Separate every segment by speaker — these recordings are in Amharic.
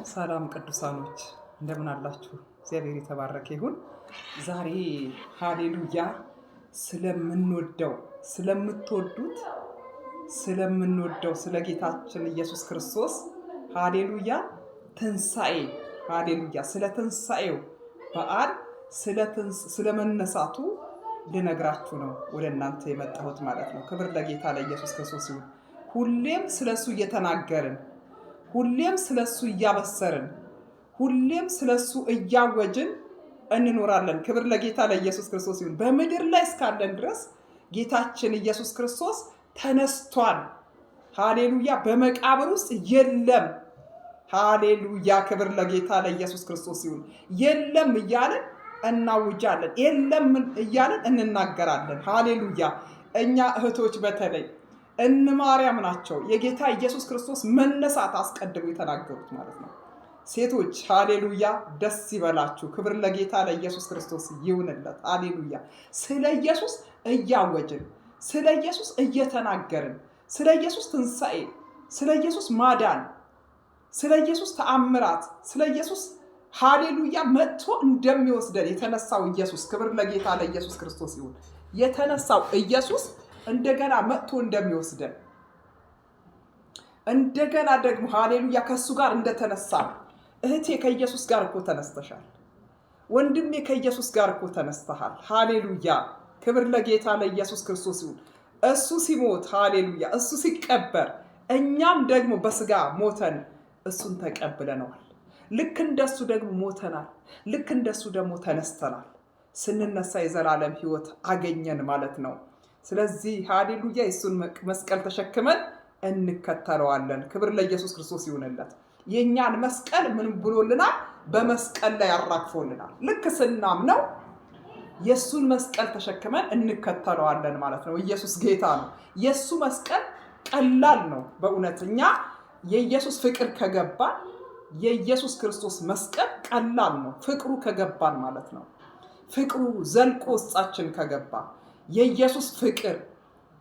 Speaker 1: ሰላም ቅዱሳኖች እንደምን አላችሁ? እግዚአብሔር የተባረከ ይሁን። ዛሬ ሃሌሉያ ስለምንወደው ስለ ጌታችን ኢየሱስ ክርስቶስ ሃሌሉያ ትንሣኤ ሃሌሉያ ስለ ትንሣኤው በዓል ስለ መነሳቱ ልነግራችሁ ነው ወደ እናንተ የመጣሁት ማለት ነው። ክብር ለጌታ ለኢየሱስ ክርስቶስ ይሁን። ሁሌም ስለሱ እየተናገርን ሁሌም ስለሱ እያበሰርን ሁሌም ስለሱ እያወጅን እንኖራለን። ክብር ለጌታ ለኢየሱስ ክርስቶስ ይሁን። በምድር ላይ እስካለን ድረስ ጌታችን ኢየሱስ ክርስቶስ ተነስቷል። ሃሌሉያ በመቃብር ውስጥ የለም። ሃሌሉያ ክብር ለጌታ ለኢየሱስ ክርስቶስ ይሁን። የለም እያለን እናውጃለን፣ የለም እያለን እንናገራለን። ሃሌሉያ እኛ እህቶች በተለይ እነ ማርያም ናቸው የጌታ ኢየሱስ ክርስቶስ መነሳት አስቀድመው የተናገሩት ማለት ነው። ሴቶች ሃሌሉያ ደስ ይበላችሁ። ክብር ለጌታ ለኢየሱስ ክርስቶስ ይሁንለት። ሃሌሉያ ስለ ኢየሱስ እያወጅን፣ ስለ ኢየሱስ እየተናገርን፣ ስለ ኢየሱስ ትንሣኤ፣ ስለ ኢየሱስ ማዳን፣ ስለ ኢየሱስ ተአምራት፣ ስለ ኢየሱስ ሃሌሉያ መጥቶ እንደሚወስደን የተነሳው ኢየሱስ ክብር ለጌታ ለኢየሱስ ክርስቶስ ይሁን። የተነሳው ኢየሱስ እንደገና መጥቶ እንደሚወስደን እንደገና ደግሞ ሃሌሉያ ከሱ ጋር እንደተነሳ እህቴ ከኢየሱስ ጋር እኮ ተነስተሻል። ወንድሜ ከኢየሱስ ጋር እኮ ተነስተሃል። ሃሌሉያ ክብር ለጌታ ለኢየሱስ ክርስቶስ ይሁን። እሱ ሲሞት ሃሌሉያ እሱ ሲቀበር እኛም ደግሞ በስጋ ሞተን እሱን ተቀብለነዋል። ልክ እንደሱ ደግሞ ሞተናል። ልክ እንደሱ ደግሞ ተነስተናል። ስንነሳ የዘላለም ሕይወት አገኘን ማለት ነው። ስለዚህ ሃሌሉያ የሱን መስቀል ተሸክመን እንከተለዋለን። ክብር ለኢየሱስ ክርስቶስ ይሁንለት። የኛን መስቀል ምን ብሎልናል? በመስቀል ላይ አራግፎልናል። ልክ ስናምነው የሱን መስቀል ተሸክመን እንከተለዋለን ማለት ነው። ኢየሱስ ጌታ ነው። የሱ መስቀል ቀላል ነው። በእውነት እኛ የኢየሱስ ፍቅር ከገባን የኢየሱስ ክርስቶስ መስቀል ቀላል ነው። ፍቅሩ ከገባን ማለት ነው። ፍቅሩ ዘልቆ ውስጣችን ከገባ የኢየሱስ ፍቅር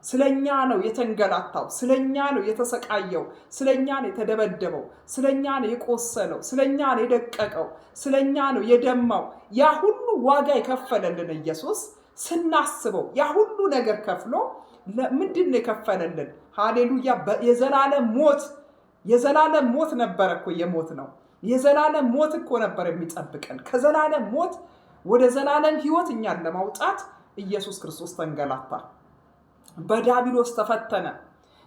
Speaker 1: ስለኛ ነው የተንገላታው፣ ስለኛ ነው የተሰቃየው፣ ስለኛ ነው የተደበደበው፣ ስለኛ ነው የቆሰለው፣ ስለኛ ነው የደቀቀው፣ ስለኛ ነው የደማው። ያ ሁሉ ዋጋ የከፈለልን ኢየሱስ ስናስበው ያ ሁሉ ነገር ከፍሎ ምንድን ነው የከፈለልን? ሃሌሉያ የዘላለም ሞት ነበረ እኮ የሞት ነው። የዘላለም ሞት እኮ ነበር የሚጠብቀን። ከዘላለም ሞት ወደ ዘላለም ሕይወት እኛን ለማውጣት ኢየሱስ ክርስቶስ ተንገላታ፣ በዲያብሎስ ተፈተነ፣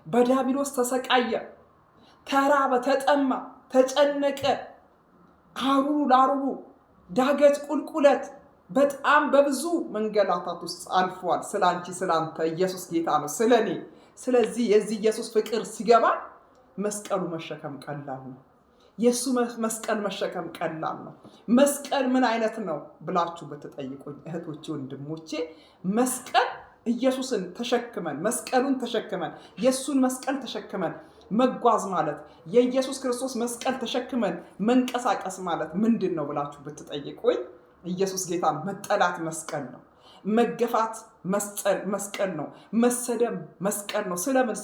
Speaker 1: በዲያብሎስ ተሰቃየ፣ ተራበ፣ ተጠማ፣ ተጨነቀ። አሩሩ ላሩሩ ዳገት ቁልቁለት በጣም በብዙ መንገላታት ውስጥ አልፏል። ስላንቺ ስላንተ ኢየሱስ ጌታ ነው፣ ስለኔ። ስለዚህ የዚህ ኢየሱስ ፍቅር ሲገባ መስቀሉ መሸከም ቀላል ነው። የሱ መስቀል መሸከም ቀላል ነው። መስቀል ምን አይነት ነው ብላችሁ ብትጠይቁኝ እህቶቼ ወንድሞቼ፣ መስቀል ኢየሱስን ተሸክመን መስቀሉን ተሸክመን የሱን መስቀል ተሸክመን መጓዝ ማለት የኢየሱስ ክርስቶስ መስቀል ተሸክመን መንቀሳቀስ ማለት ምንድን ነው ብላችሁ ብትጠይቁኝ ኢየሱስ ጌታ መጠላት መስቀል ነው። መገፋት መስቀል ነው። መሰደብ መስቀል ነው። ስለምን?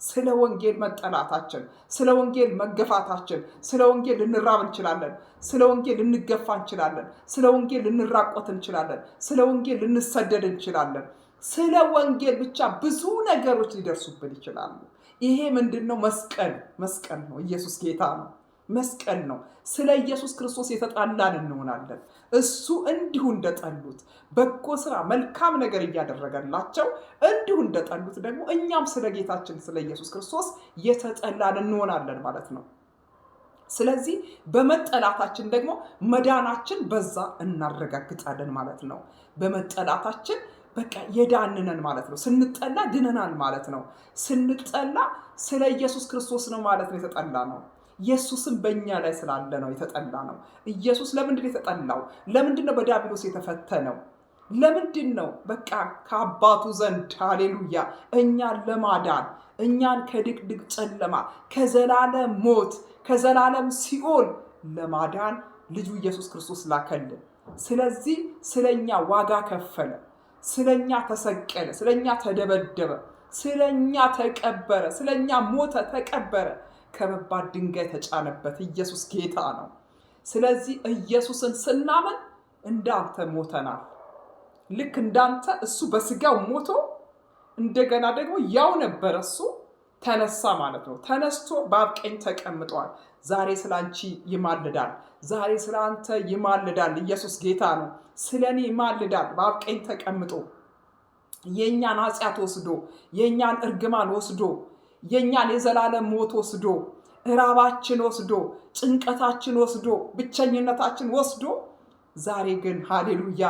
Speaker 1: ስለ ወንጌል መጠላታችን፣ ስለ ወንጌል መገፋታችን፣ ስለ ወንጌል ልንራብ እንችላለን፣ ስለ ወንጌል ልንገፋ እንችላለን፣ ስለ ወንጌል ልንራቆት እንችላለን፣ ስለ ወንጌል ልንሰደድ እንችላለን። ስለ ወንጌል ብቻ ብዙ ነገሮች ሊደርሱብን ይችላሉ። ይሄ ምንድነው? መስቀል ነው። ኢየሱስ ጌታ ነው። መስቀል ነው። ስለ ኢየሱስ ክርስቶስ የተጣላን እንሆናለን። እሱ እንዲሁ እንደጠሉት በጎ ስራ መልካም ነገር እያደረገላቸው እንዲሁ እንደጠሉት ደግሞ እኛም ስለ ጌታችን ስለ ኢየሱስ ክርስቶስ የተጠላን እንሆናለን ማለት ነው። ስለዚህ በመጠላታችን ደግሞ መዳናችን በዛ እናረጋግጣለን ማለት ነው። በመጠላታችን በቃ የዳንነን ማለት ነው። ስንጠላ ድነናል ማለት ነው። ስንጠላ ስለ ኢየሱስ ክርስቶስ ነው ማለት ነው የተጠላ ነው። ኢየሱስም በእኛ ላይ ስላለ ነው የተጠላ ነው። ኢየሱስ ለምንድን ነው የተጠላው? ለምንድን ነው በዲያብሎስ የተፈተነው? ለምንድን ነው? በቃ ከአባቱ ዘንድ ሃሌሉያ እኛን ለማዳን እኛን ከድቅድቅ ጨለማ ከዘላለም ሞት ከዘላለም ሲኦል ለማዳን ልጁ ኢየሱስ ክርስቶስ ላከልን። ስለዚህ ስለኛ ዋጋ ከፈለ፣ ስለኛ ተሰቀለ፣ ስለኛ ተደበደበ፣ ስለኛ ተቀበረ፣ ስለኛ ሞተ፣ ተቀበረ። ከባድ ድንጋይ ተጫነበት። ኢየሱስ ጌታ ነው። ስለዚህ ኢየሱስን ስናምን እንዳንተ ሞተናል። ልክ እንዳንተ እሱ በስጋው ሞቶ እንደገና ደግሞ ያው ነበር እሱ ተነሳ ማለት ነው። ተነስቶ በአብ ቀኝ ተቀምጧል። ዛሬ ስላንቺ ይማልዳል። ዛሬ ስላንተ ይማልዳል። ኢየሱስ ጌታ ነው። ስለኔ ይማልዳል። በአብ ቀኝ ተቀምጦ የኛን ኃጢአት ወስዶ የኛን እርግማን ወስዶ የኛን የዘላለም ሞት ወስዶ እራባችን ወስዶ ጭንቀታችን ወስዶ ብቸኝነታችን ወስዶ ዛሬ ግን ሃሌሉያ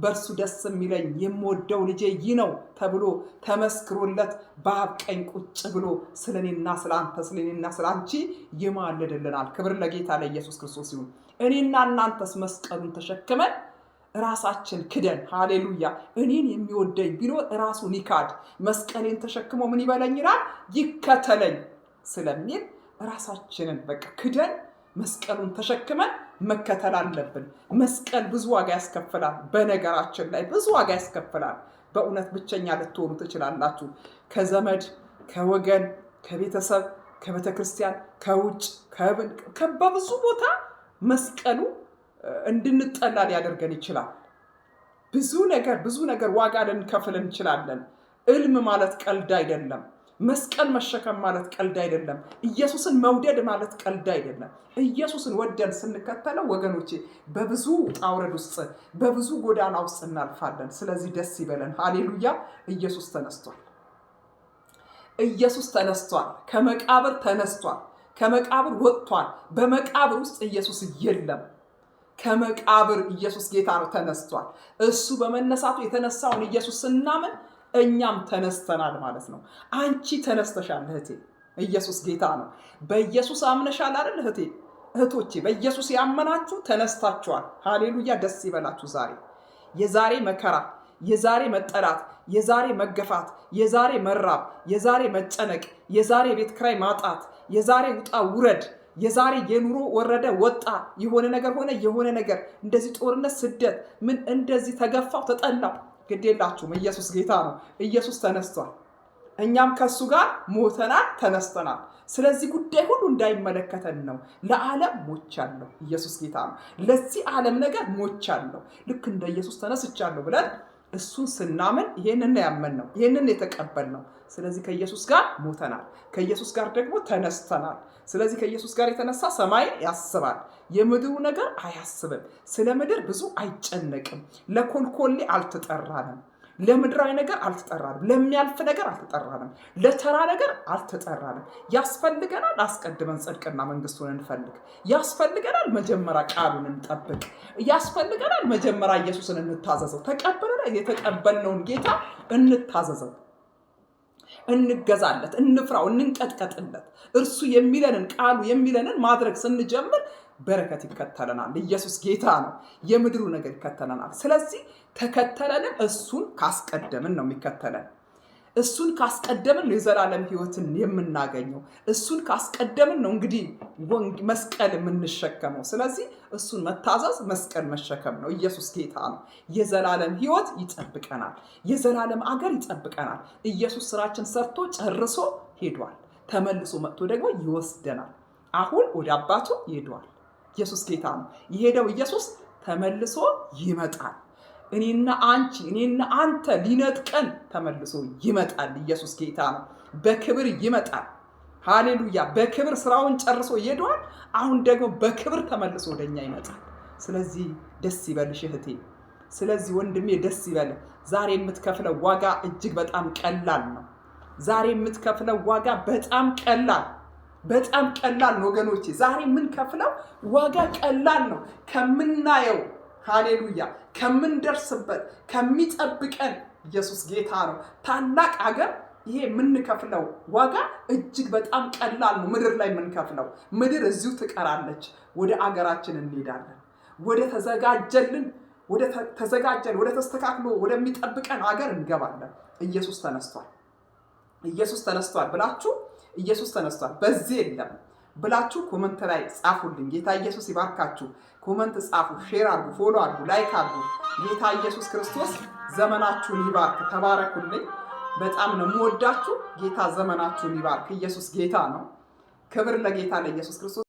Speaker 1: በእርሱ ደስ የሚለኝ የምወደው ልጄ ይህ ነው ተብሎ ተመስክሮለት በአብ ቀኝ ቁጭ ብሎ ስለኔና ስላንተ ስለኔና ስላንቺ ይማልድልናል። ክብር ለጌታ ለኢየሱስ ክርስቶስ ይሁን። እኔና እናንተስ መስቀሉን ተሸክመን ራሳችን ክደን ሃሌሉያ እኔን የሚወደኝ ቢኖር ራሱን ይካድ መስቀሌን ተሸክሞ ምን ይበለኝ ይላል ይከተለኝ ስለሚል ራሳችንን በቃ ክደን መስቀሉን ተሸክመን መከተል አለብን። መስቀል ብዙ ዋጋ ያስከፍላል። በነገራችን ላይ ብዙ ዋጋ ያስከፍላል። በእውነት ብቸኛ ልትሆኑ ትችላላችሁ። ከዘመድ ከወገን ከቤተሰብ ከቤተክርስቲያን ከውጭ በብዙ ቦታ መስቀሉ እንድንጠላ ሊያደርገን ይችላል። ብዙ ነገር ዋጋ ልንከፍል እንችላለን። እልም ማለት ቀልድ አይደለም። መስቀል መሸከም ማለት ቀልድ አይደለም። ኢየሱስን መውደድ ማለት ቀልድ አይደለም። ኢየሱስን ወደን ስንከተለው ወገኖቼ በብዙ ጣውረድ ውስጥ በብዙ ጎዳና ውስጥ እናልፋለን። ስለዚህ ደስ ይበለን። ሃሌሉያ ኢየሱስ ተነስቷል። ኢየሱስ ተነስቷል። ከመቃብር ተነስቷል። ከመቃብር ወጥቷል። በመቃብር ውስጥ ኢየሱስ የለም። ከመቃብር ኢየሱስ ጌታ ነው፣ ተነስቷል። እሱ በመነሳቱ የተነሳውን ኢየሱስ ስናምን እኛም ተነስተናል ማለት ነው። አንቺ ተነስተሻል እህቴ። ኢየሱስ ጌታ ነው። በኢየሱስ አምነሻል አይደል እህቴ? እህቶቼ በኢየሱስ ያመናችሁ ተነስታችኋል። ሃሌሉያ ደስ ይበላችሁ። የዛሬ መከራ፣ የዛሬ መጠላት፣ የዛሬ መገፋት፣ የዛሬ መራብ፣ የዛሬ መጨነቅ፣ የዛሬ ቤት ክራይ ማጣት፣ የዛሬ ውጣ ውረድ፣ የዛሬ የኑሮ ወረደ ወጣ የሆነ ነገር ሆነ የሆነ ነገር እንደዚህ ጦርነት ስደት ምን እንደዚህ ተገፋው ተጠላው ግዴላችሁም ኢየሱስ ጌታ ነው። ኢየሱስ ተነስቷል። እኛም ከሱ ጋር ሞተናል ተነስተናል። ስለዚህ ጉዳይ ሁሉ እንዳይመለከተን ነው። ለዓለም ሞቻለሁ። ኢየሱስ ጌታ ነው። ለዚህ ዓለም ነገር ሞቻለሁ ልክ እንደ ኢየሱስ ተነስቻለሁ ብለን እሱን ስናምን ይሄንን ያመንነው ይሄንን የተቀበልነው። ስለዚህ ከኢየሱስ ጋር ሞተናል፣ ከኢየሱስ ጋር ደግሞ ተነስተናል። ስለዚህ ከኢየሱስ ጋር የተነሳ ሰማይ ያስባል፣ የምድሩ ነገር አያስብም። ስለ ምድር ብዙ አይጨነቅም። ለኮልኮሌ አልተጠራንም፣ ለምድራዊ ነገር አልተጠራንም፣ ለሚያልፍ ነገር አልተጠራንም፣ ለተራ ነገር አልተጠራንም። ያስፈልገናል አስቀድመን ጽድቅና መንግስቱን እንፈልግ። ያስፈልገናል መጀመሪያ ቃሉን እንጠብቅ። ያስፈልገናል መጀመሪያ ኢየሱስን እንታዘዘው። ተቀበለናል፣ የተቀበልነውን ጌታ እንታዘዘው፣ እንገዛለት፣ እንፍራው፣ እንንቀጥቀጥለት። እርሱ የሚለንን ቃሉ የሚለንን ማድረግ ስንጀምር በረከት ይከተለናል። ኢየሱስ ጌታ ነው። የምድሩ ነገር ይከተለናል። ስለዚህ ተከተለንም እሱን ካስቀደምን ነው የሚከተለን። እሱን ካስቀደምን የዘላለም ሕይወትን የምናገኘው። እሱን ካስቀደምን ነው እንግዲህ መስቀል የምንሸከመው። ስለዚህ እሱን መታዘዝ መስቀል መሸከም ነው። ኢየሱስ ጌታ ነው። የዘላለም ሕይወት ይጠብቀናል። የዘላለም አገር ይጠብቀናል። ኢየሱስ ስራችን ሰርቶ ጨርሶ ሄዷል። ተመልሶ መጥቶ ደግሞ ይወስደናል። አሁን ወደ አባቱ ሄዷል። ኢየሱስ ጌታ ነው። የሄደው ኢየሱስ ተመልሶ ይመጣል። እኔና አንቺ እኔና አንተ ሊነጥቀን ተመልሶ ይመጣል። ኢየሱስ ጌታ ነው። በክብር ይመጣል። ሃሌሉያ። በክብር ስራውን ጨርሶ ሄዷል። አሁን ደግሞ በክብር ተመልሶ ወደኛ ይመጣል። ስለዚህ ደስ ይበልሽ እህቴ። ስለዚህ ወንድሜ ደስ ይበል። ዛሬ የምትከፍለው ዋጋ እጅግ በጣም ቀላል ነው። ዛሬ የምትከፍለው ዋጋ በጣም ቀላል ነው ወገኖቼ። ዛሬ የምንከፍለው ዋጋ ቀላል ነው ከምናየው። ሃሌሉያ። ከምንደርስበት ከሚጠብቀን ኢየሱስ ጌታ ነው። ታላቅ አገር ይሄ የምንከፍለው ዋጋ እጅግ በጣም ቀላል ነው። ምድር ላይ የምንከፍለው ምድር እዚሁ ትቀራለች። ወደ አገራችን እንሄዳለን። ወደ ተዘጋጀን ወደ ተስተካክሎ ወደሚጠብቀን አገር እንገባለን። ኢየሱስ ተነስቷል ብላችሁ ኢየሱስ ተነስቷል በዚህ የለም ብላችሁ ኮመንት ላይ ጻፉልኝ። ጌታ ኢየሱስ ይባርካችሁ። ኮመንት ጻፉ፣ ሼር አድርጉ፣ ፎሎ አድርጉ፣ ላይክ አድርጉ። ጌታ ኢየሱስ ክርስቶስ ዘመናችሁን ይባርክ። ተባረኩልኝ። በጣም ነው የምወዳችሁ። ጌታ ዘመናችሁን ይባርክ። ኢየሱስ ጌታ ነው። ክብር ለጌታ ለኢየሱስ ክርስቶስ።